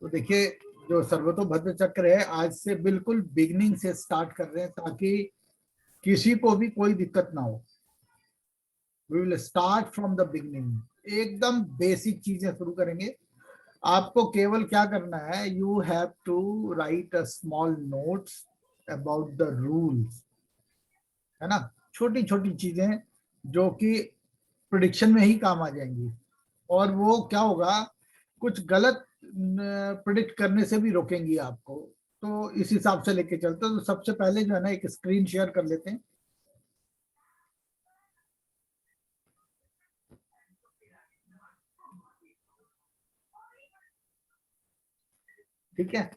तो देखिए, जो सर्वतोभद्र चक्र है आज से बिल्कुल बिगनिंग से स्टार्ट कर रहे हैं ताकि किसी को भी कोई दिक्कत ना हो। We will start from the beginning, एकदम बेसिक चीजें शुरू करेंगे। आपको केवल क्या करना है, you have to write a small notes about the rules, है ना। छोटी छोटी चीजें जो कि प्रिडिक्शन में ही काम आ जाएंगी। और वो क्या होगा, कुछ गलत प्रिडिक्ट करने से भी रोकेंगी आपको। तो इस हिसाब से लेके चलते हैं। तो सबसे पहले जो है ना, एक स्क्रीन शेयर कर लेते हैं। ठीक है,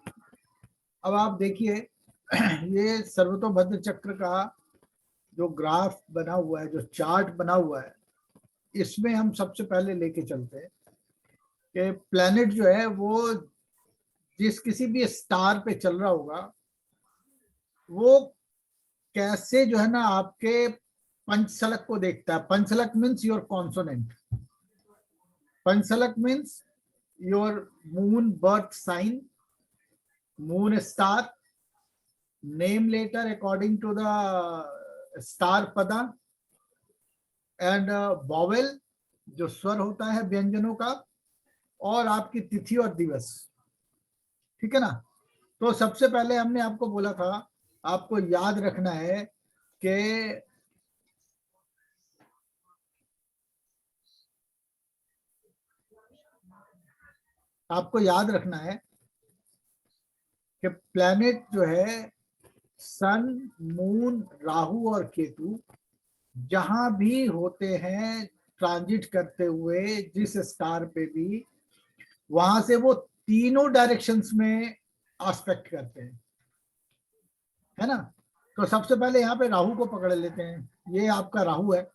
अब आप देखिए ये सर्वतोभद्र चक्र का जो ग्राफ बना हुआ है, जो चार्ट बना हुआ है, इसमें हम सबसे पहले लेके चलते हैं कि प्लैनेट जो है वो जिस किसी भी स्टार पे चल रहा होगा, वो कैसे जो है ना आपके पंचसलक को देखता है। पंचसलक मीन्स योर कॉन्सोनेंट। पंचसलक means your moon birth sign, moon star, name letter according to the star पदा, एंड वॉवेल जो स्वर होता है व्यंजनों का, और आपकी तिथि और दिवस। ठीक है ना। तो सबसे पहले हमने आपको बोला था, आपको याद रखना है कि आपको याद रखना है कि प्लैनेट जो है सन, मून, राहु और केतु जहां भी होते हैं ट्रांजिट करते हुए जिस स्टार पे भी, वहां से वो तीनों डायरेक्शंस में एस्पेक्ट करते हैं, है ना। तो सबसे पहले यहाँ पे राहु को पकड़ लेते हैं। ये आपका राहु है।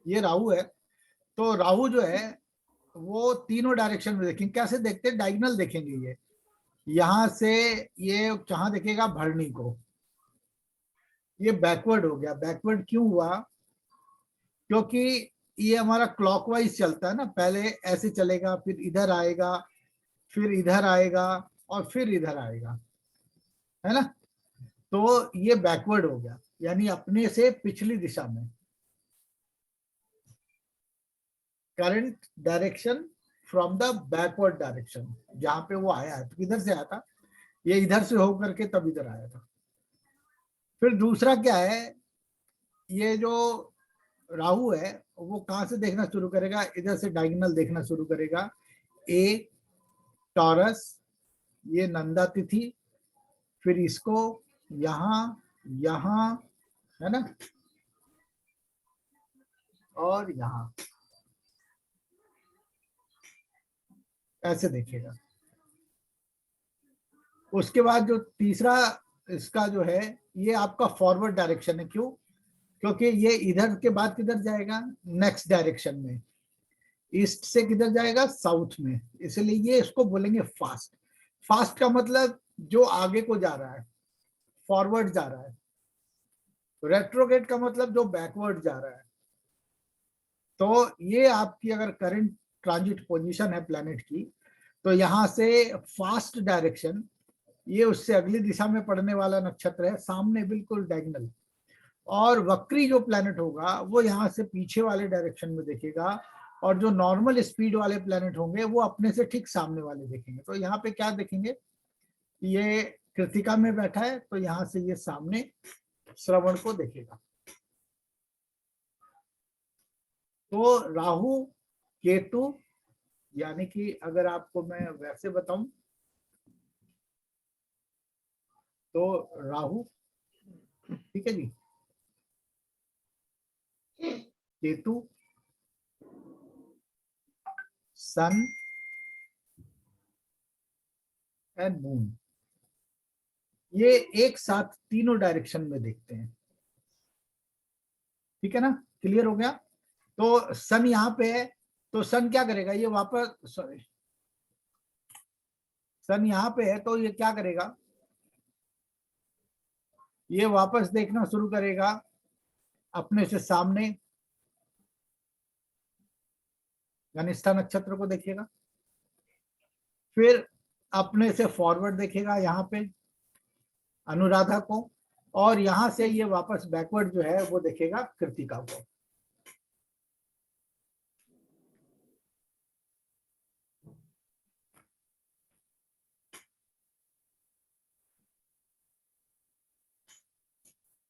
ये राहु है। तो राहु जो है वो तीनों डायरेक्शन में देखेंगे। कैसे देखते हैं, डायगोनल देखेंगे। ये यहां से ये कहाँ देखेगा, भरणी को। ये बैकवर्ड हो गया। बैकवर्ड क्यों हुआ, क्योंकि ये हमारा क्लॉकवाइज चलता है ना। पहले ऐसे चलेगा, फिर इधर आएगा, फिर इधर आएगा, और फिर इधर आएगा, है ना। तो ये बैकवर्ड हो गया, यानी अपने से पिछली दिशा में। Current direction from the backward direction, जहां पे वो आया है। तो किधर से आया था, ये इधर से होकर के तब इधर आया था। फिर दूसरा क्या है, ये जो राहु है वो कहां से देखना शुरू करेगा, इधर से डायगोनल देखना शुरू करेगा। ए टॉरस, ये नंदा तिथि, फिर इसको यहां, यहां, है ना, और यहां, ऐसे देखेगा। उसके बाद जो तीसरा इसका जो है, ये आपका फॉरवर्ड डायरेक्शन है। क्यों, क्योंकि ये इधर के बाद किधर जाएगा, नेक्स्ट डायरेक्शन में। ईस्ट से किधर जाएगा, साउथ में। इसलिए ये इसको बोलेंगे फास्ट। फास्ट का मतलब जो आगे को जा रहा है, फॉरवर्ड जा रहा है। रेट्रोगेट का मतलब जो बैकवर्ड जा रहा है। तो ये आपकी अगर करंट ट्रांजिट पोजीशन है प्लैनेट की, तो यहां से फास्ट डायरेक्शन, ये उससे अगली दिशा में पड़ने वाला नक्षत्र है, सामने बिल्कुल डायगोनल। और वक्री जो प्लैनेट होगा वो यहाँ से पीछे वाले डायरेक्शन में देखेगा। और जो नॉर्मल स्पीड वाले प्लैनेट होंगे वो अपने से ठीक सामने वाले देखेंगे। तो यहाँ पे क्या देखेंगे, ये कृतिका में बैठा है, तो यहाँ से ये सामने श्रवण को देखेगा। तो राहु केतु, यानी कि अगर आपको मैं वैसे बताऊं तो राहु, ठीक है जी, केतु, सन एंड मून, ये एक साथ तीनों डायरेक्शन में देखते हैं। ठीक है ना, क्लियर हो गया। तो सन यहाँ पे है, तो सन क्या करेगा, ये वापस, सॉरी, सन यहाँ पे है तो ये क्या करेगा, ये वापस देखना शुरू करेगा अपने से सामने, धनिष्ठा नक्षत्र को देखेगा, फिर अपने से फॉरवर्ड देखेगा यहाँ पे अनुराधा को, और यहां से ये वापस बैकवर्ड जो है वो देखेगा कृतिका को।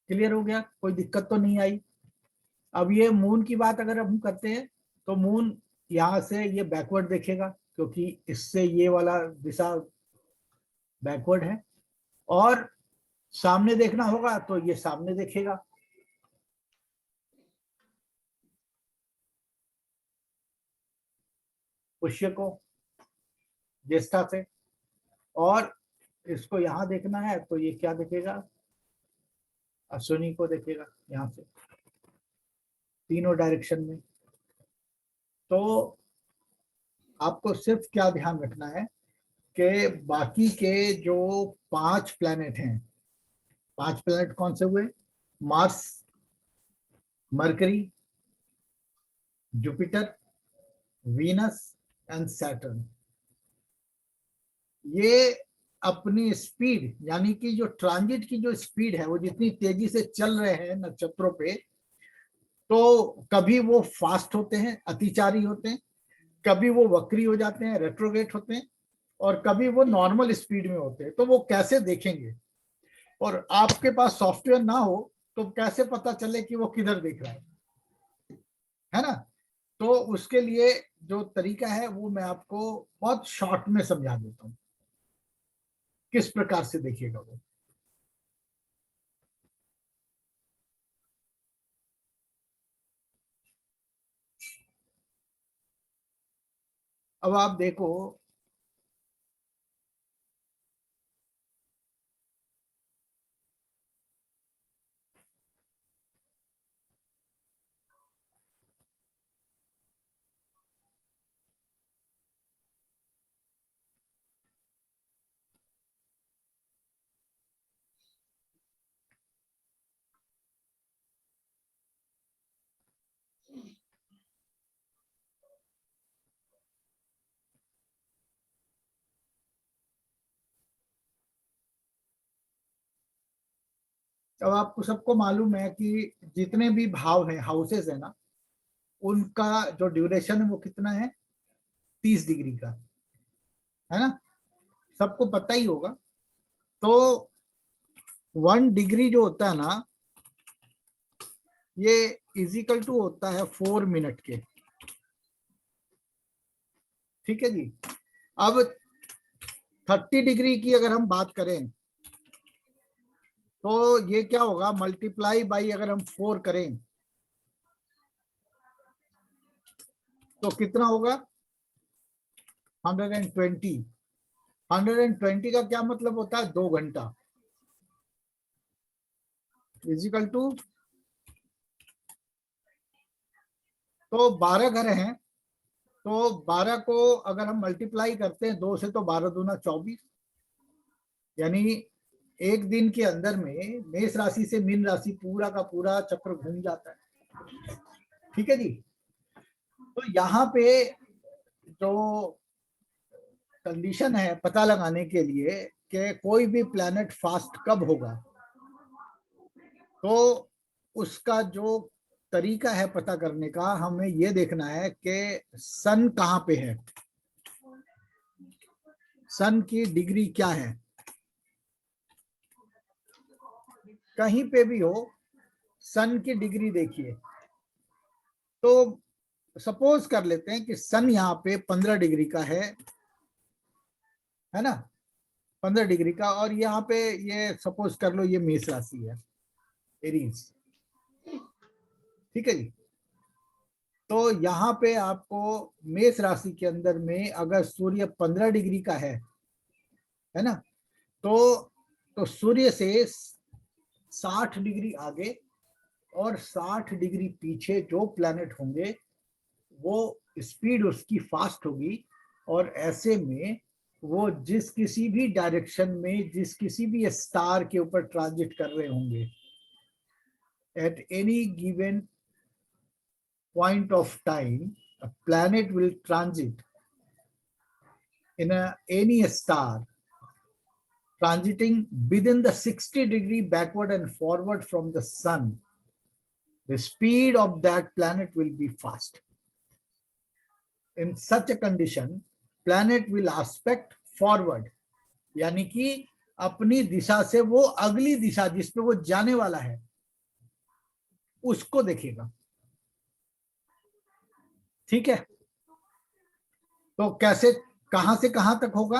क्लियर हो गया? कोई दिक्कत तो नहीं आई? अब ये मून की बात अगर हम करते हैं तो मून यहाँ से ये बैकवर्ड देखेगा, क्योंकि इससे ये वाला दिशा बैकवर्ड है, और सामने देखना होगा तो ये सामने देखेगा। पुष्य को ज्येष्ठा से, और इसको यहां देखना है तो ये क्या देखेगा, अश्विनी को देखेगा यहां से, तीनों डायरेक्शन में। तो आपको सिर्फ क्या ध्यान रखना है कि बाकी के जो 5 प्लैनेट हैं, 5 प्लैनेट कौन से हुए? Mars, mercury, Jupiter, Venus and Saturn. ये अपनी स्पीड, यानी कि जो ट्रांजिट की जो स्पीड है, वो जितनी तेजी से चल रहे हैं नक्षत्रों पे, तो कभी वो फास्ट होते हैं, अतिचारी होते हैं, कभी वो वक्री हो जाते हैं, रेट्रोगेट होते हैं, और कभी वो नॉर्मल स्पीड में होते हैं। तो वो कैसे देखेंगे? और आपके पास सॉफ्टवेयर ना हो तो कैसे पता चले कि वो किधर देख रहा है ना? तो उसके लिए जो तरीका है वो मैं आपको बहुत शॉर्ट में समझा देता हूँ, किस प्रकार से देखिएगा वो। अब आप देखो, अब आपको सबको मालूम है कि जितने भी भाव हैं, हाउसेस है ना, उनका जो ड्यूरेशन है वो कितना है? 30 डिग्री का, है ना? सबको पता ही होगा। तो 1 डिग्री जो होता है ना, ये इजिकल टू होता है 4 मिनट के। ठीक है जी। अब 30 डिग्री की अगर हम बात करें तो ये क्या होगा, मल्टीप्लाई बाई अगर हम 4 करें तो कितना होगा? 120। 120 का क्या मतलब होता है? 2 घंटा, इजिकल टू, तो 12 घर हैं, तो 12 को अगर हम मल्टीप्लाई करते हैं 2 से तो 12 दूना 24, यानी एक दिन के अंदर में मेष राशि से मीन राशि पूरा का पूरा चक्र घूम जाता है। ठीक है जी। तो यहाँ पे जो कंडीशन है पता लगाने के लिए कि कोई भी प्लैनेट फास्ट कब होगा, तो उसका जो तरीका है पता करने का, हमें ये देखना है कि सन कहाँ पे है, सन की डिग्री क्या है। कहीं पे भी हो, सन की डिग्री देखिए। तो सपोज कर लेते हैं कि सन यहाँ पे 15 डिग्री का है ना, 15 डिग्री का, और यहाँ पे ये सपोज कर लो ये मेष राशि है, एरीज। ठीक है जी। तो यहाँ पे आपको मेष राशि के अंदर में अगर सूर्य 15 डिग्री का है ना, तो सूर्य से 60 डिग्री आगे और 60 डिग्री पीछे जो प्लैनेट होंगे वो स्पीड उसकी फास्ट होगी, और ऐसे में वो जिस किसी भी डायरेक्शन में जिस किसी भी स्टार के ऊपर ट्रांजिट कर रहे होंगे, at any given point of time, a planet will transit in any star transiting within the 60-degree backward and forward from the sun. The speed of that planet will be fast. In such a condition, planet will aspect forward, यानी कि अपनी दिशा से वो अगली दिशा जिसपे वो जाने वाला है उसको देखेगा। ठीक है, तो कैसे, कहां से कहां तक होगा?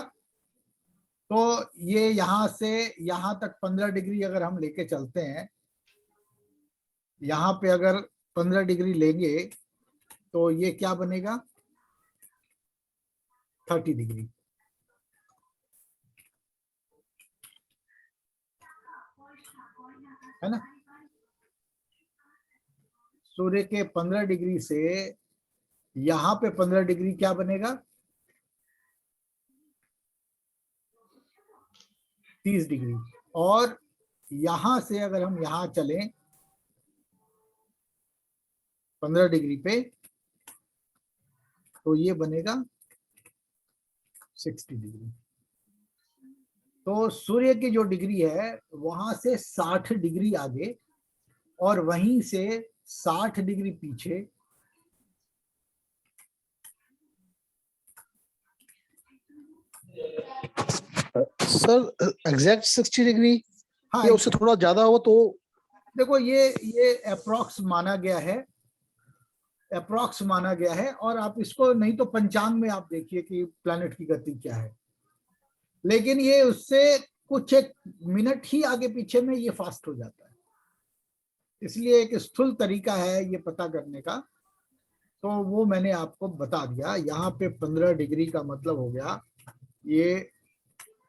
तो ये यहां से यहां तक 15 डिग्री अगर हम लेके चलते हैं, यहां पे अगर 15 डिग्री लेंगे तो ये क्या बनेगा? 30 डिग्री। है ना? सूर्य के 15 डिग्री से यहां पे 15 डिग्री क्या बनेगा? 30 डिग्री। और यहां से अगर हम यहां चलें 15 डिग्री पे तो ये बनेगा 60 डिग्री। तो सूर्य की जो डिग्री है वहां से 60 डिग्री आगे और वहीं से 60 डिग्री पीछे सर एग्जैक्ट 60 डिग्री हाँ, या उससे थोड़ा ज्यादा हो तो? देखो ये अप्रॉक्स माना गया है, अप्रॉक्स माना गया है। और आप इसको नहीं तो पंचांग में आप देखिए कि प्लैनेट की गति क्या है, लेकिन ये उससे कुछ एक मिनट ही आगे पीछे में ये फास्ट हो जाता है। इसलिए एक स्थूल तरीका है ये पता करने का, तो वो मैंने आपको बता दिया। यहाँ पे 15 डिग्री का मतलब हो गया ये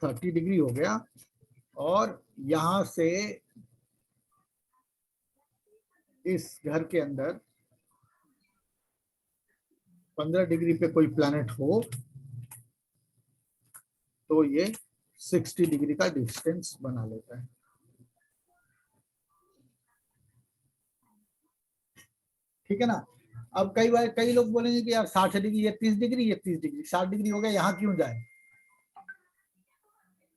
30 डिग्री हो गया, और यहां से इस घर के अंदर 15 डिग्री पे कोई प्लैनेट हो तो ये 60 डिग्री का डिस्टेंस बना लेता है। ठीक है ना? अब कई बार कई लोग बोलेंगे कि यार 60 डिग्री, ये 30 डिग्री, ये 30 डिग्री, 60 डिग्री हो गया, यहाँ क्यों जाए?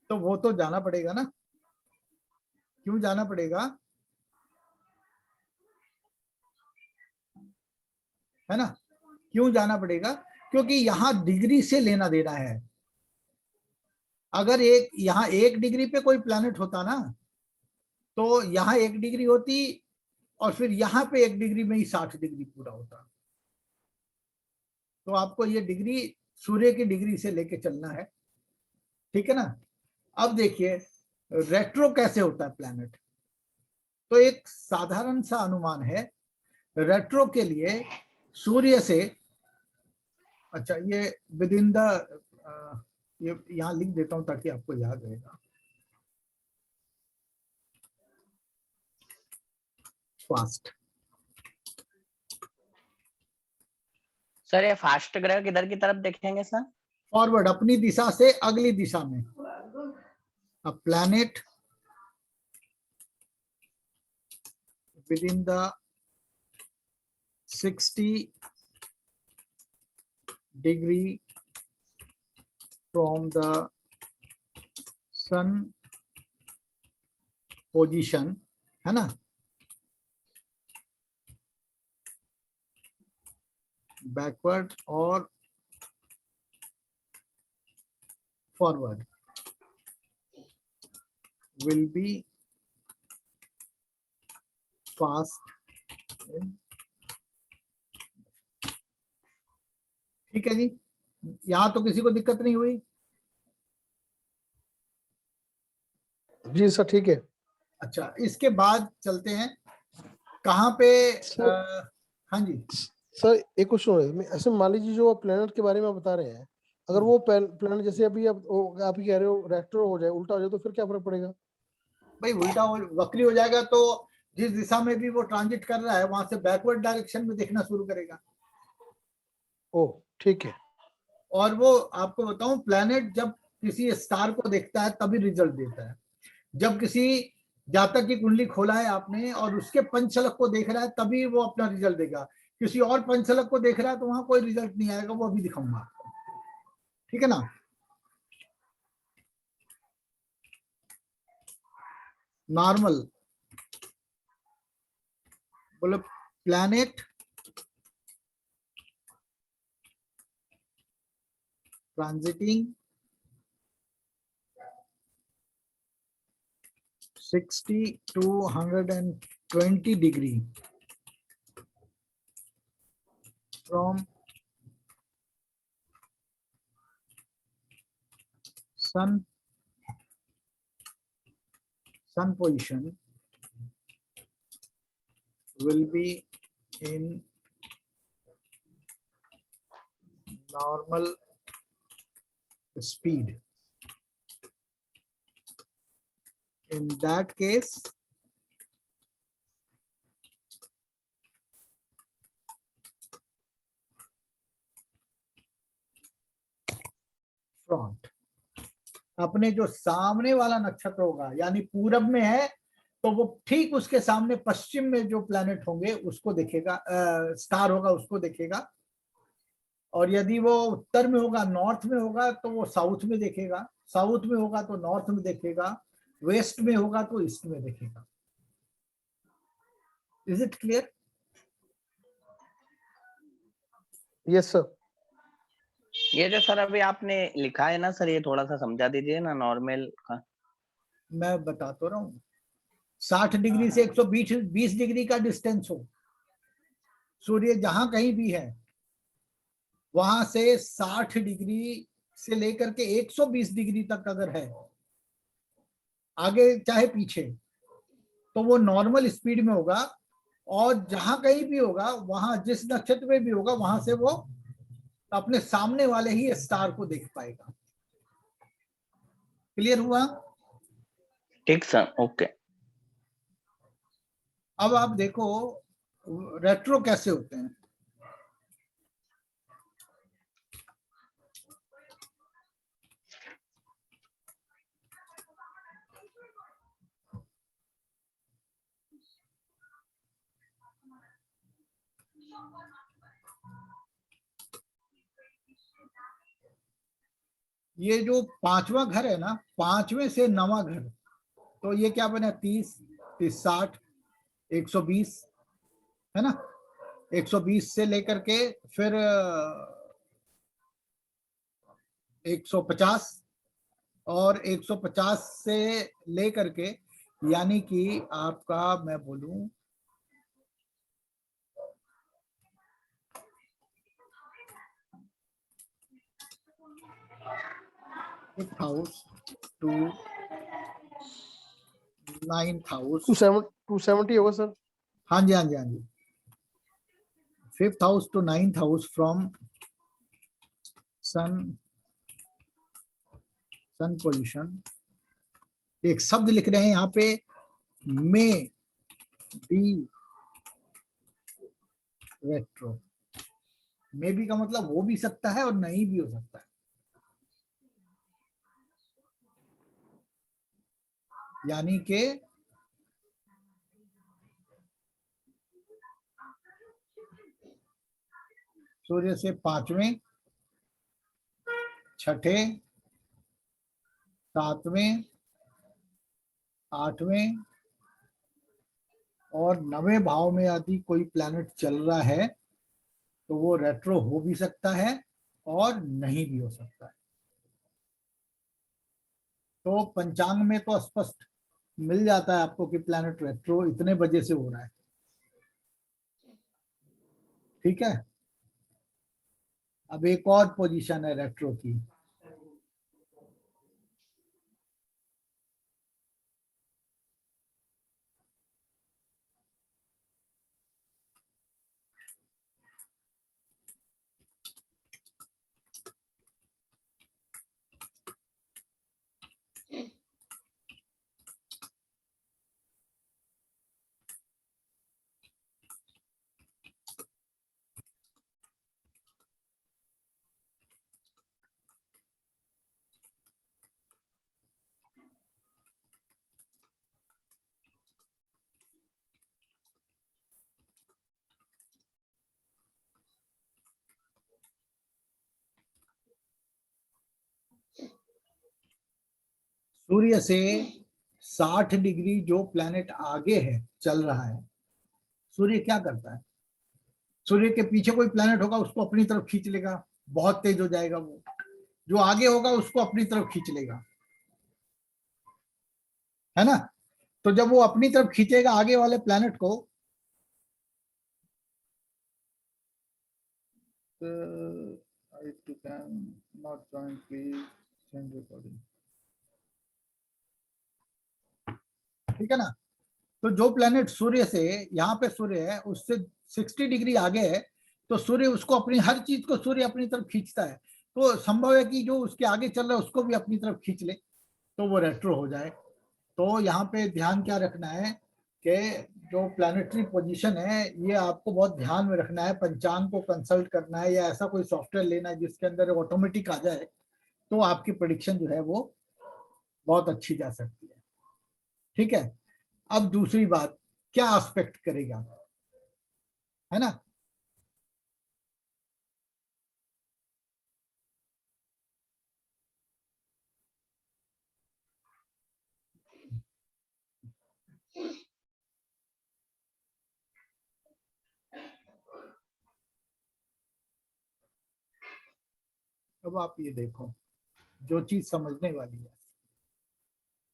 तो वो तो जाना पड़ेगा ना। क्यों जाना पड़ेगा? है ना? क्यों जाना पड़ेगा? क्योंकि यहाँ डिग्री से लेना देना है। अगर एक यहाँ 1 डिग्री पे कोई प्लैनेट होता ना तो यहाँ 1 डिग्री होती और फिर यहाँ पे 1 डिग्री में ही 60 डिग्री पूरा होता। तो आपको ये डिग्री सूर्य की डिग्री से लेके चलना है। ठीक है ना? अब देखिए रेट्रो कैसे होता है प्लैनेट। तो एक साधारण सा अनुमान है रेट्रो के लिए सूर्य से, अच्छा ये विद इन द, ये यहां लिख देता हूं ताकि आपको याद रहेगा। फास्ट। सर ये फास्ट ग्रह किधर की तरफ देखेंगे सर? फॉरवर्ड, अपनी दिशा से अगली दिशा में। A planet within the 60 degree from the sun position, है ना, बैकवर्ड और फॉरवर्ड will be fast। ठीक है जी, यहां तो किसी को दिक्कत नहीं हुई? जी सर ठीक है। अच्छा, इसके बाद चलते हैं कहाँ पे? हाँ जी सर एक क्वेश्चन है, ऐसे मान लीजिए जो प्लेनेट के बारे में आप बता रहे हैं, अगर वो प्लेनेट जैसे अभी आप ही कह रहे हो रेट्रो हो जाए, उल्टा हो जाए, तो फिर क्या फर्क पड़ेगा? भाई, उल्टा वक्री हो जाएगा तो जिस दिशा में भी वो ट्रांजिट कर रहा है वहां से बैकवर्ड डायरेक्शन में देखना शुरू करेगा। ओ ठीक है। और वो आपको बताऊं, प्लैनेट जब किसी स्टार को देखता है तभी रिजल्ट देता है। जब किसी जातक की कुंडली खोला है आपने और उसके पंचलक को देख रहा है तभी वो अपना रिजल्ट देगा। किसी और पंचलक को देख रहा है तो वहां कोई रिजल्ट नहीं आएगा, वो अभी दिखाऊंगा आपको, ठीक है ना। नॉर्मल बोलो, planet transiting 60 to 120 degree from sun position will be in normal speed. In that case, front अपने जो सामने वाला नक्षत्र होगा, यानी पूरब में है तो वो ठीक उसके सामने पश्चिम में जो प्लैनेट होंगे उसको देखेगा, स्टार होगा उसको देखेगा। और यदि वो उत्तर में होगा, नॉर्थ में होगा तो वो साउथ में देखेगा, साउथ में होगा तो नॉर्थ में देखेगा, वेस्ट में होगा तो ईस्ट में देखेगा। Is it clear? Yes sir. ये जो सर अभी आपने लिखा है ना सर, ये थोड़ा सा समझा दीजिए ना नॉर्मल का। मैं बता तो रहा हूँ, 60 डिग्री से 120 डिग्री का डिस्टेंस हो, सूर्य जहां कहीं भी है वहां से 60 डिग्री से लेकर के 120 डिग्री तक अगर है, आगे चाहे पीछे, तो वो नॉर्मल स्पीड में होगा। और जहां कहीं भी होगा, वहां जिस नक्षत्र में भी होगा, वहां से वो अपने सामने वाले ही स्टार को देख पाएगा। क्लियर हुआ? ठीक सर, ओके। अब आप देखो रेट्रो कैसे होते हैं। ये जो पांचवा घर है ना, पांचवें से नवा घर, तो ये क्या बना, 30, 30, 60, 120 है ना। 120 से लेकर के फिर 150 और 150 से लेकर के, यानी कि आपका मैं बोलूं 5th house to 9th house. 270 होगा सर। हाँ जी, हाँ जी, हाँ जी। 5th house to 9th house from sun position. एक शब्द लिख रहे हैं यहाँ पे, maybe retro. Maybe का मतलब हो भी सकता है और नहीं भी हो सकता है। यानी कि सूर्य से पांचवें, छठे, सातवें, आठवें और 9वें भाव में यदि कोई प्लैनेट चल रहा है तो वो रेट्रो हो भी सकता है और नहीं भी हो सकता है। तो पंचांग में तो स्पष्ट मिल जाता है आपको कि प्लैनेट रेट्रो इतने बजे से हो रहा है, ठीक है। अब एक और पोजीशन है रेट्रो की। सूर्य से 60 डिग्री जो प्लैनेट आगे है, चल रहा है, सूर्य क्या करता है? सूर्य के पीछे कोई प्लैनेट होगा, उसको अपनी तरफ खींच लेगा, बहुत तेज हो जाएगा वो। जो आगे होगा उसको अपनी तरफ खींच लेगा, है ना? तो जब वो अपनी तरफ खींचेगा आगे वाले प्लैनेट को, ठीक है ना? तो जो प्लैनेट सूर्य से, यहाँ पे सूर्य है, उससे 60 डिग्री आगे है, तो सूर्य उसको अपनी, हर चीज को सूर्य अपनी तरफ खींचता है, तो संभव है कि जो उसके आगे चल रहा है उसको भी अपनी तरफ खींच ले, तो वो रेट्रो हो जाए। तो यहाँ पे ध्यान क्या रखना है कि जो प्लानिटरी पोजीशन है, ये आपको बहुत ध्यान में रखना है। पंचांग को कंसल्ट करना है या ऐसा कोई सॉफ्टवेयर लेना है जिसके अंदर ऑटोमेटिक आ जाए, तो आपकी प्रेडिक्शन जो है वो बहुत अच्छी जा सकती है। ठीक है। अब दूसरी बात, क्या एस्पेक्ट करेगा, है ना? अब आप ये देखो, जो चीज समझने वाली है,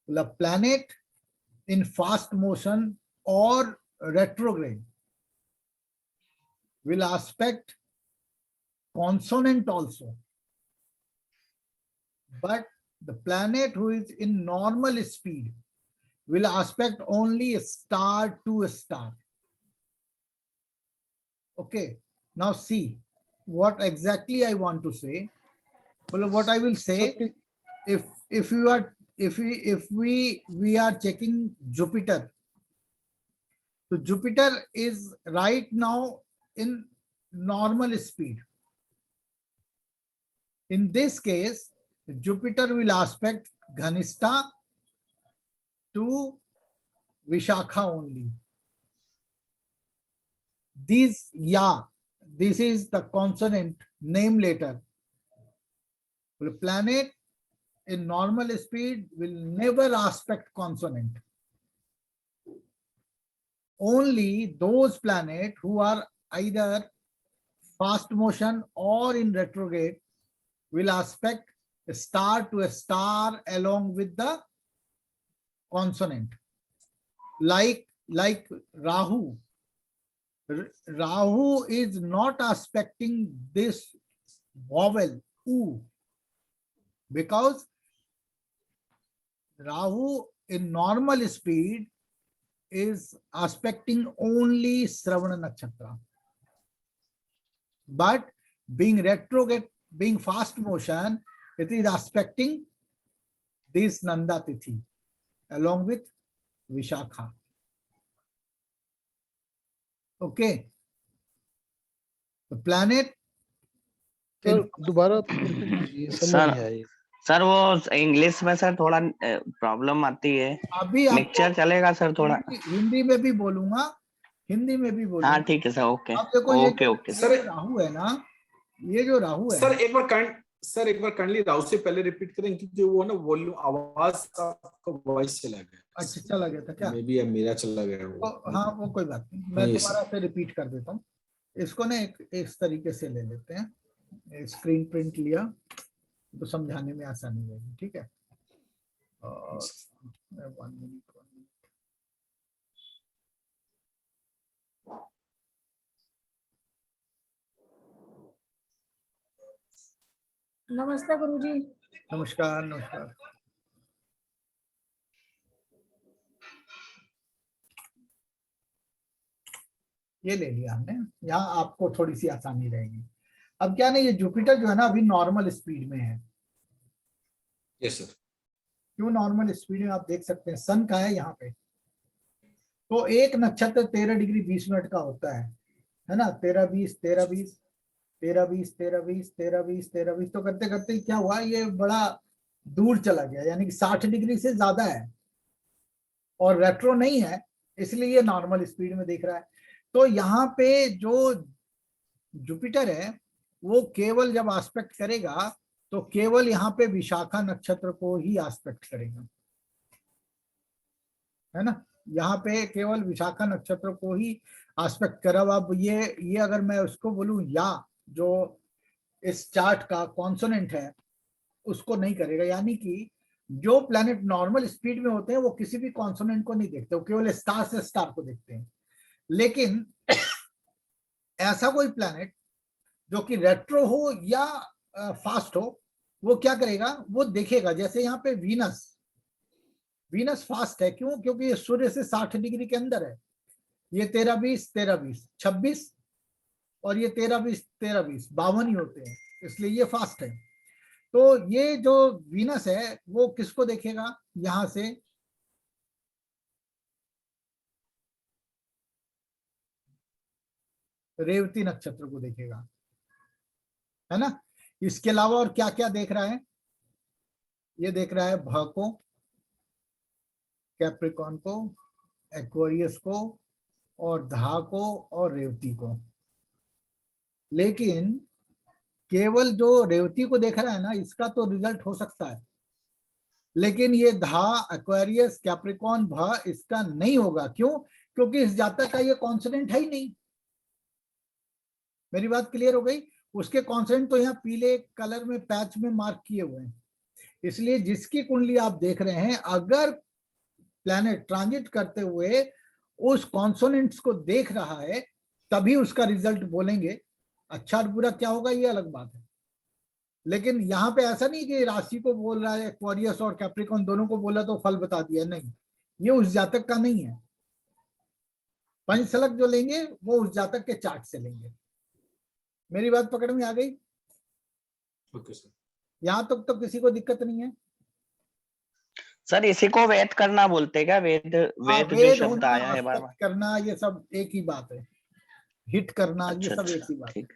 मतलब प्लैनेट इन फास्ट मोशन और retrograde will aspect consonant also, but the planet who is in normal speed will aspect only star to star. Okay, now see what exactly I want to say. Well, what I will say, if you are, if we are checking Jupiter, so Jupiter is right now in normal speed. In this case, Jupiter will aspect Ghanista to Vishakha only. These, yeah, this is the consonant name letter. The planet in normal speed will never aspect consonant. Only those planets who are either fast motion or in retrograde will aspect a star to a star along with the consonant. Like Rahu. Rahu is not aspecting this vowel U, because Rahu in normal speed is aspecting only Shravana Nakshatra. But being retrograde, being fast motion, it is aspecting this Nanda Tithi along with Vishakha. Okay. The planet. Sir दोबारा repeat कीजिए, समझ नहीं आया। Sir वो English में sir थोड़ा problem आती है, अभी मिक्सचर चलेगा सर थोड़ा? हिंदी में भी बोलूंगा, हिंदी में भी बोलूंगा। हाँ ठीक है सर, ओके। अब देखो ओके सर, राहु है ना, ये जो राहु है सर, एक बार काइंडली राहु से पहले रिपीट करें, क्योंकि वो ना वॉल्यूम, आवाज आपका वॉइस चला गया। अच्छा, चला गया था क्या? मे बी मेरा चला गया वो। हाँ, वो कोई बात नहीं, मैं दोबारा से रिपीट कर देता हूँ। इसको ना इस तरीके से ले लेते हैं। स्क्रीन प्रिंट लिया तो समझाने में आसानी रहेगी। ठीक है। और 1 मिनट। नमस्ते गुरुजी। नमस्कार नमस्कार। ये ले लिया हमने, यहाँ आपको थोड़ी सी आसानी रहेगी। अब क्या नहीं, ये जुपिटर जो है ना अभी नॉर्मल स्पीड में है। Yes sir. क्यों नॉर्मल स्पीड में? आप देख सकते हैं सन का है यहाँ पे, तो एक नक्षत्र 13 डिग्री 20 मिनट का होता है ना? 13 20 13 20 13 20 13 20 13 20 13 20, तो करते करते क्या हुआ, ये बड़ा दूर चला गया, यानी कि 60 डिग्री से ज्यादा है और रेट्रो नहीं है, इसलिए ये नॉर्मल स्पीड में दिख रहा है। तो यहाँ पे जो जुपिटर है वो केवल जब एस्पेक्ट करेगा तो केवल यहाँ पे विशाखा नक्षत्र को ही एस्पेक्ट करेगा। है ना। यहाँ पे केवल विशाखा नक्षत्र को ही आस्पेक्ट करा। अब ये अगर मैं उसको बोलूं या जो इस चार्ट का कॉन्सोनेंट है उसको नहीं करेगा, यानी कि जो प्लैनेट नॉर्मल स्पीड में होते हैं वो किसी भी कॉन्सोनेंट को नहीं देखते, वो केवल स्टार से स्टार को देखते हैं। लेकिन ऐसा कोई प्लैनेट जो कि रेट्रो हो या फास्ट हो, वो क्या करेगा, वो देखेगा। जैसे यहाँ पे वीनस फास्ट है, क्यों? क्योंकि ये सूर्य से 60 डिग्री के अंदर है। ये 13-20 13-20 26 और ये 13-20 13-20 52 ही होते हैं, इसलिए ये फास्ट है। तो ये जो वीनस है वो किसको देखेगा, यहां से रेवती नक्षत्र को देखेगा, है ना। इसके अलावा और क्या क्या देख रहा है, ये देख रहा है भ को, कैप्रिकॉन को, एक्वेरियस को और धा को और रेवती को। लेकिन केवल जो रेवती को देख रहा है ना, इसका तो रिजल्ट हो सकता है, लेकिन ये धा, एक्वेरियस, कैप्रिकॉन, भ इसका नहीं होगा। क्यों? क्योंकि इस जातक का ये कॉन्सोनेंट है ही नहीं। मेरी बात क्लियर हो गई? उसके कॉन्सोनेंट तो यहाँ पीले कलर में पैच में मार्क किए हुए हैं। इसलिए जिसकी कुंडली आप देख रहे हैं, अगर प्लैनेट ट्रांजिट करते हुए उस कॉन्सोनेंट्स को देख रहा है, तभी उसका रिजल्ट बोलेंगे। अच्छा और बुरा क्या होगा ये अलग बात है। लेकिन यहाँ पे ऐसा नहीं कि राशि को बोल रहा है, एक्वेरियस और कैप्रिकॉन दोनों को बोला तो फल बता दिया, नहीं, ये उस जातक का नहीं है। पंचसलक जो लेंगे वो उस जातक के चार्ट से लेंगे। मेरी बात पकड़ में आ गई? Okay sir. यहाँ तक तो किसी को दिक्कत नहीं है? सर इसी को वेद करना बोलते हैं क्या? वेद वेद जो शब्द होना, आया है बार बार, करना, ये सब एक ही बात है। हिट करना, ये अच्छा सब एक अच्छा ही बात है। ठीक।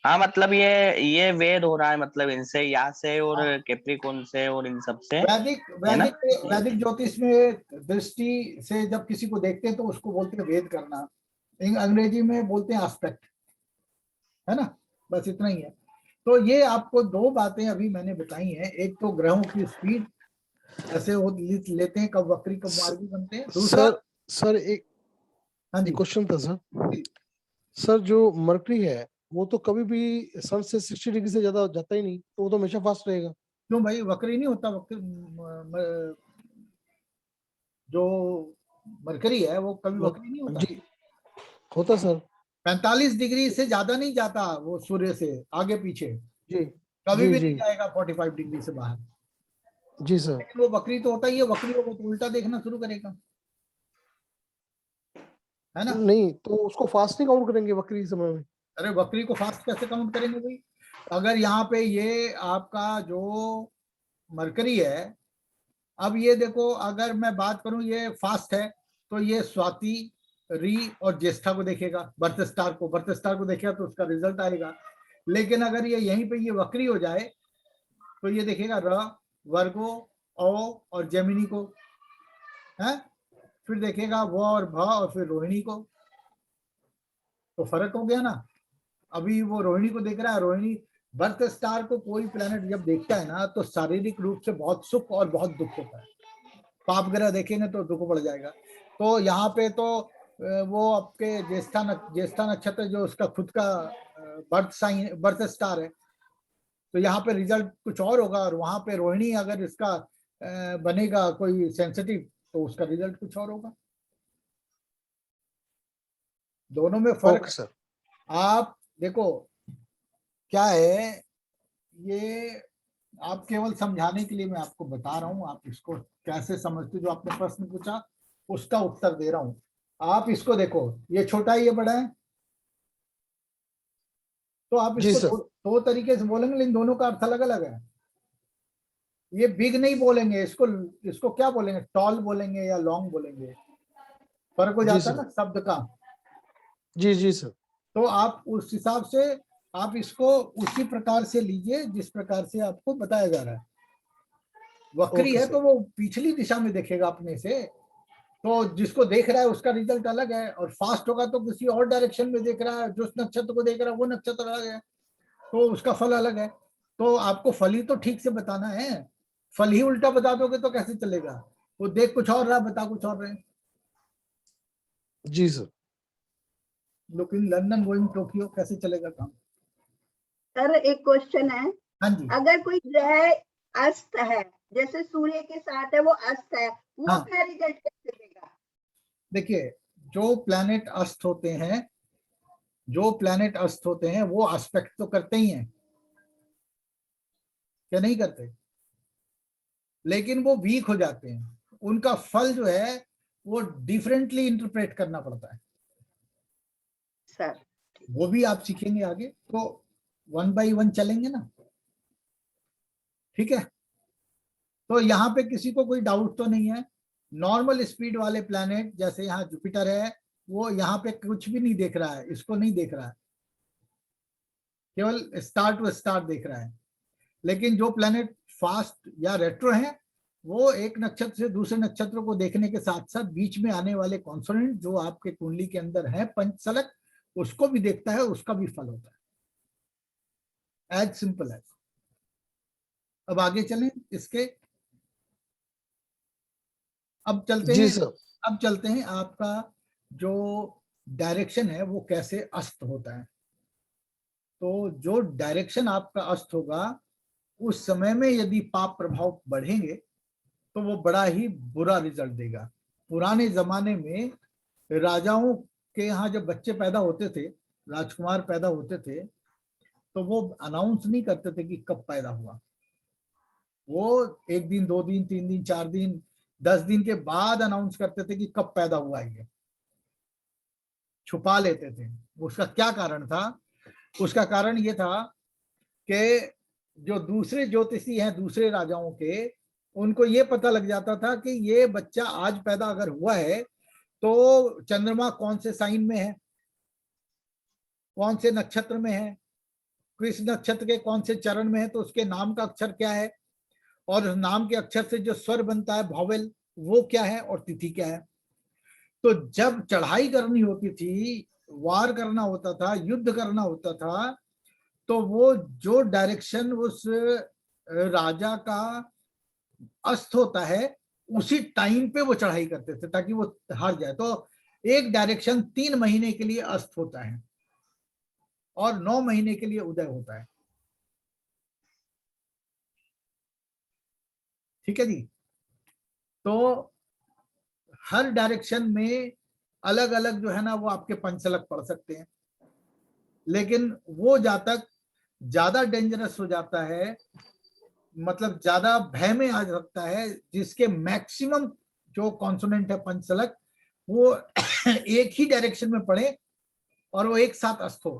हाँ मतलब ये वेद हो रहा है, मतलब इनसे, या से और हाँ। कैप्रिकॉन से और इन सब से, वैदिक है ना? वैदिक वैदिक ज्योतिष में दृष्टि से जब किसी को देखते हैं तो उसको बोलते हैं वेद करना। अंग्रेजी में बोलते हैं एस्पेक्ट, है ना। बस इतना ही है। तो ये आपको दो बातें अभी मैंने बताई हैं। एक तो ग्रहों की स्पीड ऐसे लेते हैं, कब वक्री कब मार्गी बनते हैं। दूसरा सर एक हाँ जी क्वेश्चन था सर जो मरकरी है वो तो कभी भी सन से 60 डिग्री से ज्यादा जाता ही नहीं, तो वो तो हमेशा फास्ट रहेगा। क्यों भाई? वक्री नहीं होता। जो मरकरी है वो कभी वक्री नहीं होता। जी होता सर। 45 डिग्री से ज्यादा नहीं जाता वो सूर्य से आगे पीछे, जी कभी जी भी जी नहीं जाएगा 45 डिग्री से बाहर। जी सर। लेकिन वो वक्री तो होता ही है। वक्री होगा तो उल्टा देखना शुरू करेगा, है ना। नहीं तो उसको फास्ट नहीं काउंट करेंगे वक्री समय में? अरे वक्री को फास्ट कैसे काउंट करेंगे भाई? अगर यहाँ पे ये आपका जो मरकरी है, अब ये देखो, अगर मैं बात करूं ये फास्ट है तो ये स्वाति, री और ज्येष्ठा को देखेगा, बर्थ स्टार को देखेगा तो उसका रिजल्ट आएगा। लेकिन अगर ये यहीं पे ये वक्री हो जाए तो ये देखेगा र, वर्गो, ओ और जेमिनी को, है। फिर देखेगा वो और भ और फिर रोहिणी को। तो फर्क हो गया ना। अभी वो रोहिणी को देख रहा है। रोहिणी बर्थ स्टार को कोई प्लेनेट जब देखता है ना तो शारीरिक रूप से बहुत सुख और बहुत दुख होता है। पाप ग्रह देखेंगे तो दुख पड़ जाएगा। तो यहाँ पे तो वो आपके ज्येष्ठा नक्षत्र जो उसका खुद का बर्थ स्टार है, तो यहाँ पे रिजल्ट कुछ और होगा। और वहां पे रोहिणी अगर इसका बनेगा कोई सेंसिटिव तो उसका रिजल्ट कुछ और होगा। दोनों में फर्क ओके सर। आप देखो क्या है, ये आप केवल समझाने के लिए मैं आपको बता रहा हूं। आप इसको कैसे समझते, जो आपने प्रश्न पूछा उसका उत्तर दे रहा हूं। आप इसको देखो, ये छोटा है ये बड़ा है, तो आप जी इसको सर। दो तरीके से बोलेंगे, लेकिन दोनों का अर्थ अलग अलग है। ये बिग नहीं बोलेंगे, इसको क्या बोलेंगे, टॉल बोलेंगे या लॉन्ग बोलेंगे, फर्क हो जी जाता है सर। ना शब्द का। जी जी सर। तो आप उस हिसाब से आप इसको उसी प्रकार से लीजिए जिस प्रकार से आपको बताया जा रहा है। वक्री ओके है सर। तो वो पिछली दिशा में देखेगा अपने से, तो जिसको देख रहा है उसका रिजल्ट अलग है। और फास्ट होगा तो किसी और डायरेक्शन में देख रहा है, जो नक्षत्र को देख रहा है वो नक्षत्र अलग है, तो उसका फल अलग है। तो आपको फल ही तो ठीक से बताना है। फल ही उल्टा बता दोगे तो कैसे चलेगा? वो देख कुछ और रहा, बता कुछ और रहे। जी sir. Looking London going Tokyo, कैसे चलेगा काम? सर एक क्वेश्चन है, हाँ जी। अगर कोई ग्रह अस्त है, जैसे सूर्य के साथ है वो अस्त है, वो हाँ। अपना रिजल्ट कैसे देगा? देखिए, जो प्लैनेट अस्त होते हैं, जो प्लैनेट अस्त होते हैं वो एस्पेक्ट तो करते ही हैं, क्या नहीं करते? लेकिन वो वीक हो जाते हैं, उनका फल जो है वो डिफरेंटली इंटरप्रेट करना पड़ता है। सर वो भी आप सीखेंगे आगे, तो 1 by 1 चलेंगे ना, ठीक है? तो यहाँ पे किसी को कोई डाउट तो नहीं है। नॉर्मल स्पीड वाले प्लैनेट जैसे यहाँ जुपिटर है, वो यहाँ पे कुछ भी नहीं देख रहा है, इसको नहीं देख रहा है, केवल स्टार टू स्टार देख रहा है। लेकिन जो प्लैनेट फास्ट या रेट्रो है, वो एक नक्षत्र से दूसरे नक्षत्र को देखने के साथ साथ बीच में आने वाले कॉन्सोनेंट जो आपके कुंडली के अंदर है पंचसलक, उसको भी देखता है, उसका भी फल होता है। As simple as. अब आगे चलें इसके। अब चलते जी हैं, सर। अब चलते हैं आपका जो डायरेक्शन है वो कैसे अस्त होता है। तो जो डायरेक्शन आपका अस्त होगा, उस समय में यदि पाप प्रभाव बढ़ेंगे तो वो बड़ा ही बुरा रिजल्ट देगा। पुराने जमाने में राजाओं के यहाँ जब बच्चे पैदा होते थे, राजकुमार पैदा होते थे, तो वो अनाउंस नहीं करते थे कि कब पैदा हुआ। वो 1 दिन, 2 दिन, 3 दिन, 4 दिन, 10 दिन के बाद अनाउंस करते थे कि कब पैदा हुआ ये, छुपा लेते थे। उसका क्या कारण था? उसका कारण ये था कि जो दूसरे ज्योतिषी हैं दूसरे राजाओं के, उनको ये पता लग जाता था कि ये बच्चा आज पैदा अगर हुआ है तो चंद्रमा कौन से साइन में है, कौन से नक्षत्र में है, किस नक्षत्र के कौन से चरण में है, तो उसके नाम का अक्षर क्या है, और उस नाम के अक्षर से जो स्वर बनता है वॉवेल, वो क्या है, और तिथि क्या है। तो जब चढ़ाई करनी होती थी, वार करना होता था, युद्ध करना होता था, तो वो जो डायरेक्शन उस राजा का अस्त होता है, उसी टाइम पे वो चढ़ाई करते थे ताकि वो हार जाए। तो एक डायरेक्शन 3 महीने के लिए अस्त होता है और 9 महीने के लिए उदय होता है। ठीक है जी। तो हर डायरेक्शन में अलग अलग जो है ना वो आपके पंचलक पड़ सकते हैं, लेकिन वो जातक ज्यादा डेंजरस हो जाता है, मतलब ज्यादा भय में आ सकता है, जिसके मैक्सिमम जो कॉन्सोनेंट है पंचलक वो एक ही डायरेक्शन में पड़े और वो एक साथ अस्त हो।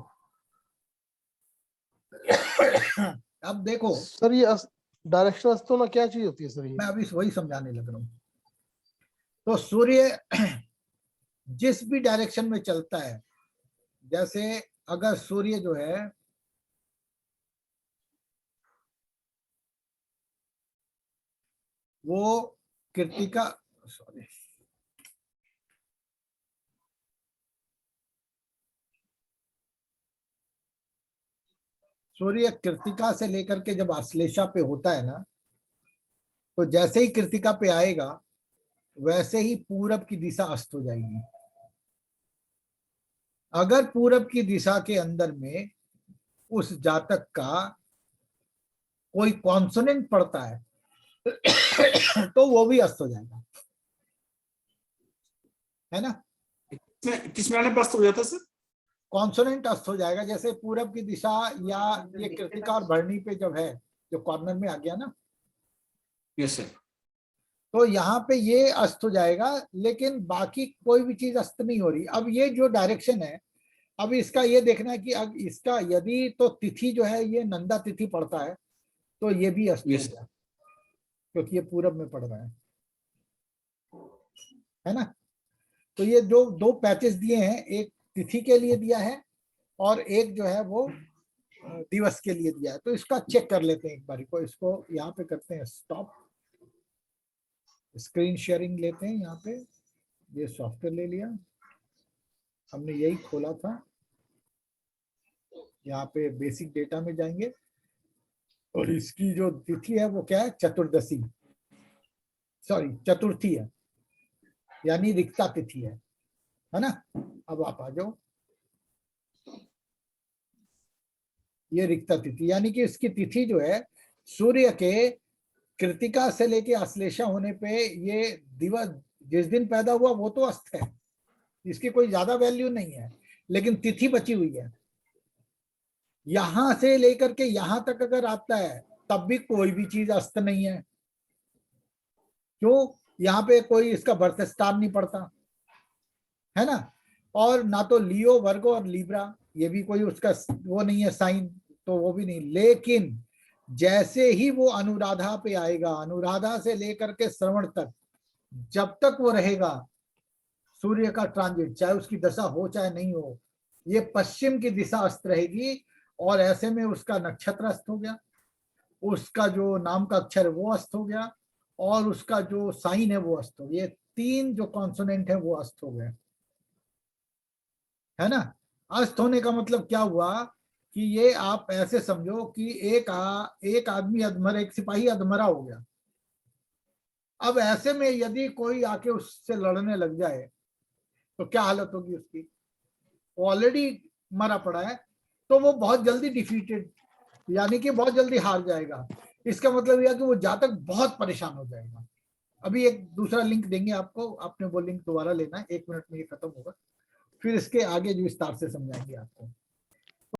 अब देखो सर ये डायरेक्शन अस्त होना क्या चीज होती है सर ये? मैं अभी वही समझाने लग रहा हूँ। तो सूर्य जिस भी डायरेक्शन में चलता है, जैसे अगर सूर्य जो है वो कृत्तिका, सॉरी, सूर्य कृत्तिका से लेकर के जब आश्लेषा पे होता है ना, तो जैसे ही कृत्तिका पे आएगा वैसे ही पूरब की दिशा अस्त हो जाएगी। अगर पूरब की दिशा के अंदर में उस जातक का कोई कॉन्सोनेंट पड़ता है तो वो भी अस्त हो जाएगा, है ना? किस में आने पर अस्त हो जाता है सर? कॉन्सोनेंट अस्त हो जाएगा। जैसे पूरब की दिशा या ये कृत्तिका और भरणी पे जब है, जो कॉर्नर में आ गया ना, यस सर। तो यहाँ पे ये अस्त हो जाएगा, लेकिन बाकी कोई भी चीज अस्त नहीं हो रही। अब ये जो डायरेक्शन है, अब इसका ये देखना है कि अब इसका यदि तो तिथि जो है ये नंदा तिथि पड़ता है तो ये भी अस्त हो यस गया, क्योंकि ये पूरब में पड़ रहा है ना? तो ये जो 2 पैचेस दिए हैं, एक तिथि के लिए दिया है और एक जो है वो दिवस के लिए दिया है। तो इसका चेक कर लेते हैं एक बार को। इसको यहाँ पे करते हैं स्टॉप, स्क्रीन शेयरिंग लेते हैं। यहाँ पे ये सॉफ्टवेयर ले लिया, हमने यही खोला था। यहाँ पे बेसिक डेटा में जाएंगे और इसकी जो तिथि है वो क्या है, चतुर्दशी। सॉरी चतुर्थी है, यानी रिक्ता तिथि है ना। अब आप आ जाओ, ये रिक्ता तिथि यानी कि इसकी तिथि जो है सूर्य के कृतिका से लेके अश्लेषा होने पे ये दिवस जिस दिन पैदा हुआ वो तो अस्त है, इसकी कोई ज्यादा वैल्यू नहीं है, लेकिन तिथि बची हुई है। यहां से लेकर के यहां तक अगर आता है तब भी कोई भी चीज अस्त नहीं है। क्यों? यहाँ पे कोई इसका बर्थ स्टार नहीं पड़ता है ना, और ना तो लियो, वर्गो और लीब्रा ये भी कोई उसका वो नहीं है साइन, तो वो भी नहीं। लेकिन जैसे ही वो अनुराधा पे आएगा, अनुराधा से लेकर के श्रवण तक जब तक वो रहेगा सूर्य का ट्रांजिट, चाहे उसकी दशा हो चाहे नहीं हो, ये पश्चिम की दिशा अस्त रहेगी। और ऐसे में उसका नक्षत्र अस्त हो गया, उसका जो नाम का अक्षर है वो अस्त हो गया, और उसका जो साइन है वो अस्त हो गया। ये तीन जो कॉन्सोनेंट है वो अस्त हो गए, है ना। अस्त होने का मतलब क्या हुआ कि ये आप ऐसे समझो कि एक आदमी अधमरा, एक सिपाही अधमरा हो गया। अब ऐसे में यदि कोई आके उससे लड़ने लग जाए तो क्या हालत होगी उसकी, वो ऑलरेडी मरा पड़ा है, तो वो बहुत जल्दी डिफीटेड यानी कि बहुत जल्दी हार जाएगा। इसका मतलब यह कि वो जातक बहुत परेशान हो जाएगा। अभी एक दूसरा लिंक देंगे आपको, आपने वो लिंक दोबारा लेना है, 1 मिनट में ये खत्म होगा, फिर इसके आगे जो विस्तार से समझाएंगे आपको।